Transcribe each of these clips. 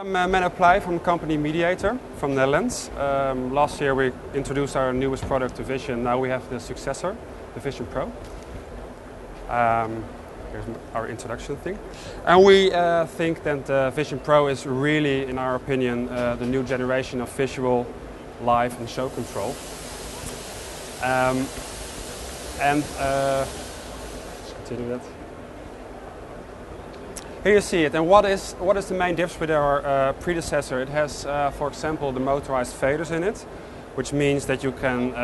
I'm Menno Pleij from the company Midiator from the Netherlands. Last year we introduced our newest product, the Vision. Now we have the successor, the Vision Pro. Here's our introduction thing. And we think that the Vision Pro is really, in our opinion, the new generation of visual, live and show control. Let's continue that. Here you see it, and what is the main difference with our predecessor? It has, for example, the motorized faders in it, which means that you can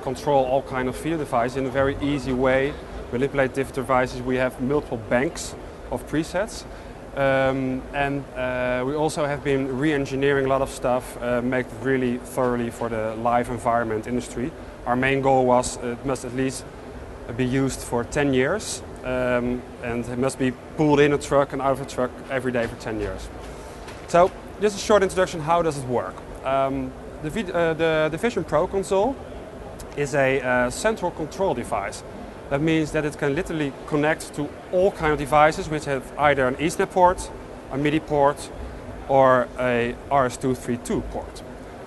control all kind of video devices in a very easy way, manipulate different devices. We have multiple banks of presets, and we also have been re-engineering a lot of stuff, make it really thoroughly for the live environment industry. Our main goal was it must at least be used for 10 years. And it must be pulled in a truck and out of a truck every day for 10 years. So, just a short introduction, how does it work? The Vision Pro console is a central control device. That means that it can literally connect to all kinds of devices which have either an Ethernet port, a MIDI port, or a RS-232 port.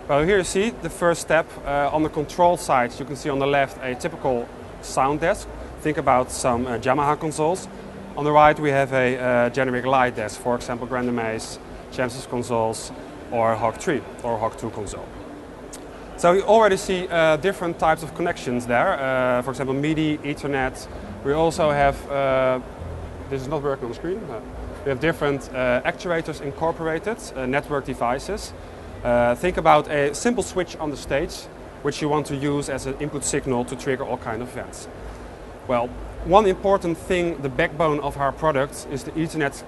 Well, here you see the first step. On the control side, you can see on the left a typical sound desk. Think about some Yamaha consoles. On the right we have a generic light desk, for example Grande Maze, Genesis consoles, or Hawk 3 or Hawk 2 console. So you already see different types of connections there. For example MIDI, Ethernet. We also have, this is not working on the screen, we have different actuators incorporated, network devices. Think about a simple switch on the stage which you want to use as an input signal to trigger all kinds of events. Well, one important thing, the backbone of our product, is the Ethernet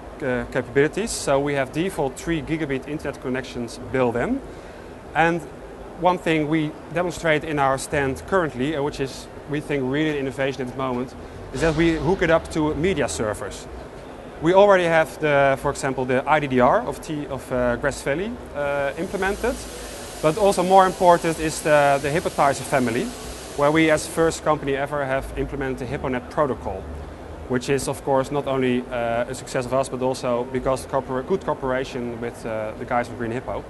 capabilities. So we have default 3 gigabit internet connections built in. And one thing we demonstrate in our stand currently, which is, we think, really an innovation at the moment, is that we hook it up to media servers. We already have, for example, the IDDR of Grass Valley implemented. But also more important is the Hypnotizer family, where we as first company ever have implemented the HippoNet protocol, which is of course not only a success of us, but also because of good cooperation with the guys of Green Hippo.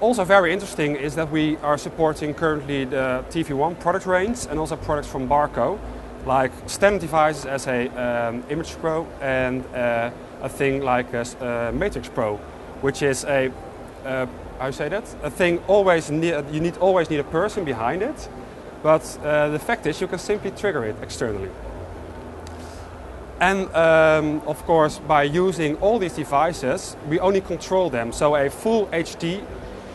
Also very interesting is that we are supporting currently the TV1 product range and also products from Barco, like standard devices as a Image Pro and a thing like a Matrix Pro, which is a how you say that? A thing always you always need a person behind it, but the fact is you can simply trigger it externally. And of course, by using all these devices, we only control them. So a full HD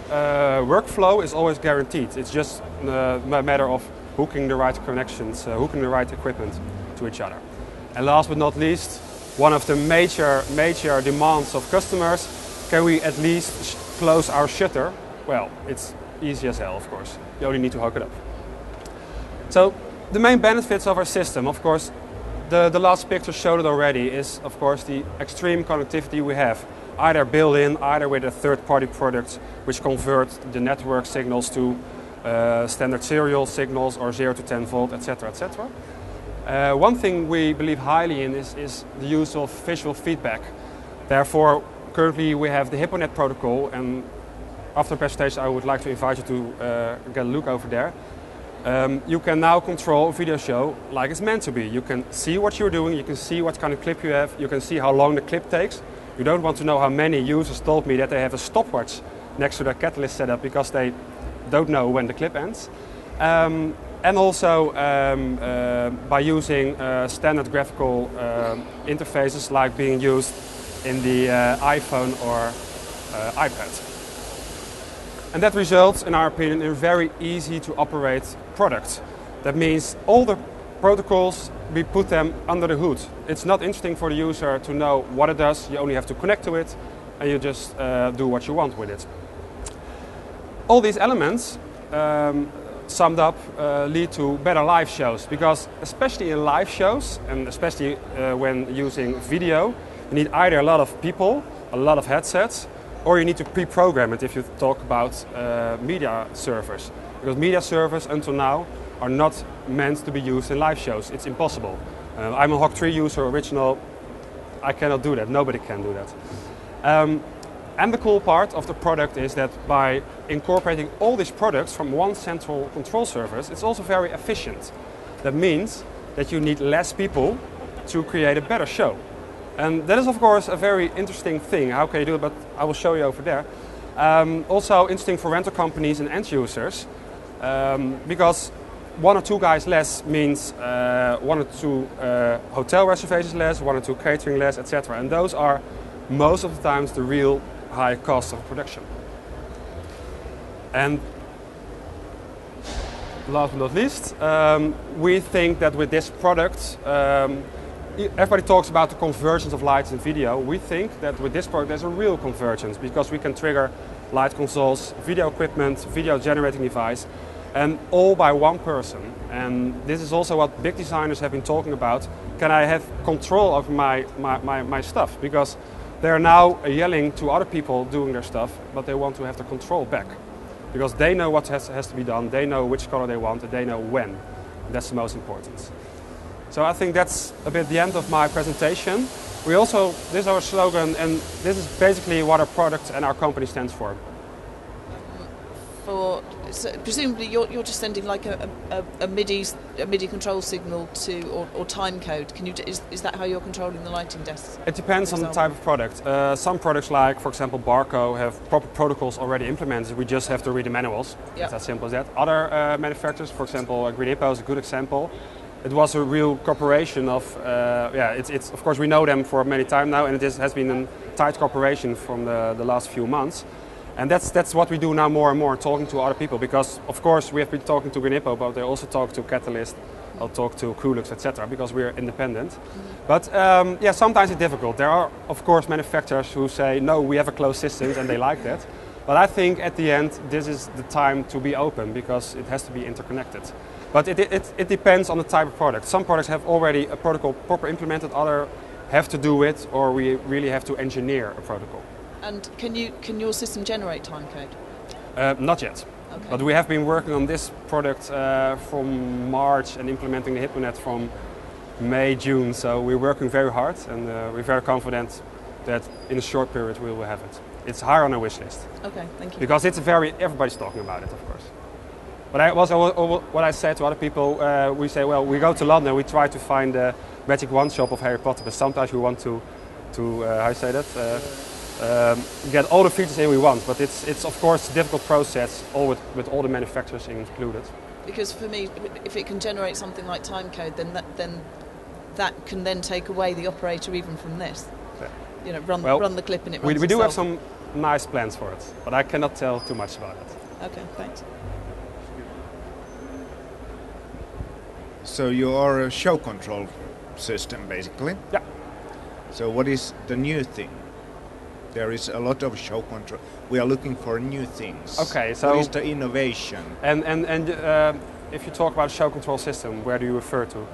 workflow is always guaranteed. It's just a matter of hooking the right connections, hooking the right equipment to each other. And last but not least, one of the major demands of customers: can we at least close our shutter? Well, it's easy as hell, of course. You only need to hook it up. So the main benefits of our system, of course, the last picture showed it already, is of course the extreme connectivity we have, either built-in, either with a third-party product which convert the network signals to standard serial signals or 0 to 10 volt, etc., etc. One thing we believe highly in is the use of visual feedback. Therefore, currently we have the HippoNet protocol, and after the presentation I would like to invite you to get a look over there. You can now control a video show like it's meant to be. You can see what you're doing, you can see what kind of clip you have, you can see how long the clip takes. You don't want to know how many users told me that they have a stopwatch next to their Catalyst setup because they don't know when the clip ends. And also by using standard graphical interfaces like being used in the iPhone or iPad. And that results, in our opinion, in a very easy to operate product. That means all the protocols, we put them under the hood. It's not interesting for the user to know what it does, you only have to connect to it and you just do what you want with it. All these elements summed up lead to better live shows, because especially in live shows and especially when using video, you need either a lot of people, a lot of headsets, or you need to pre-program it if you talk about media servers. Because media servers until now are not meant to be used in live shows. It's impossible. I'm a Hawk 3 user, original. I cannot do that. Nobody can do that. And the cool part of the product is that by incorporating all these products from one central control surface, it's also very efficient. That means that you need less people to create a better show. And that is of course a very interesting thing. How can you do it? But I will show you over there. Also interesting for rental companies and end users, because 1 or 2 guys less means 1 or 2 hotel reservations less, 1 or 2 catering less, etc. And those are most of the times the real high cost of production. And last but not least, we think that with this product, everybody talks about the convergence of lights and video. We think that with this product there's a real convergence, because we can trigger light consoles, video equipment, video generating device, and all by one person. And this is also what big designers have been talking about. Can I have control over my stuff? Because they're now yelling to other people doing their stuff, but they want to have the control back. Because they know what has to be done, they know which color they want, and they know when. And that's the most important. So I think that's a bit the end of my presentation. This is our slogan, and this is basically what our product and our company stands for. So presumably you're just sending like a MIDI control signal to or time code. Is that how you're controlling the lighting desks? It depends on the type of product. Some products, like for example Barco, have proper protocols already implemented. We just have to read the manuals. Yep. It's as simple as that. Other manufacturers, for example Green Hippo is a good example. It was a real cooperation of, it's of course we know them for many time now, and it has been a tight cooperation from the last few months. And that's what we do now more and more, talking to other people, because of course we have been talking to Green Hippo, but they also talk to Catalyst, I'll talk to Krulux, etc., because we're independent. But sometimes it's difficult. There are of course manufacturers who say, no, we have a closed system, and they like that. But I think at the end this is the time to be open, because it has to be interconnected. But it depends on the type of product. Some products have already a protocol proper implemented, others have to do it, or we really have to engineer a protocol. And can your system generate time code? Not yet. Okay. But we have been working on this product from March and implementing the HippoNet from May, June. So we're working very hard, and we're very confident that in a short period we will have it. It's higher on our wish list. Okay, thank you. Because everybody's talking about it, of course. But what I said to other people, we say, well, we go to London, we try to find the Magic Wand shop of Harry Potter, but sometimes we want to how you say that? Get all the features in we want, but it's of course a difficult process, all with all the manufacturers included. Because for me, if it can generate something like time code, then that can then take away the operator even from this. Yeah. You know, run the clip and it runs. We do have some nice plans for it, but I cannot tell too much about it. Okay, thanks. So you are a show control system, basically? Yeah. So what is the new thing? There is a lot of show control. We are looking for new things. Okay, so what is the innovation? And if you talk about show control system, where do you refer to?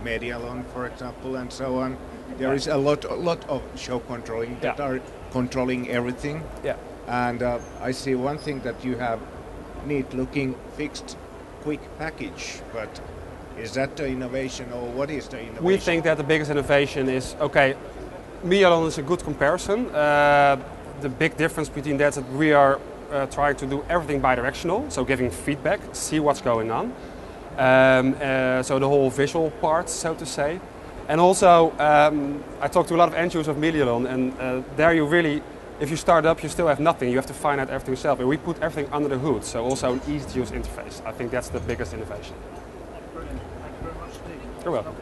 Medialon, for example, and so on. There is a lot of show controlling that are controlling everything. Yeah. And I see one thing that you have neat-looking fixed quick package, but is that the innovation, or what is the innovation? We think that the biggest innovation is, okay, Midiator is a good comparison. The big difference between that is that we are trying to do everything bidirectional, so giving feedback, see what's going on. So the whole visual part, so to say. And also, I talked to a lot of end users of Midiator, and there you really, if you start up, you still have nothing. You have to find out everything yourself. And we put everything under the hood, so also an easy-to-use interface. I think that's the biggest innovation. Brilliant. Thank you very much indeed. You're welcome.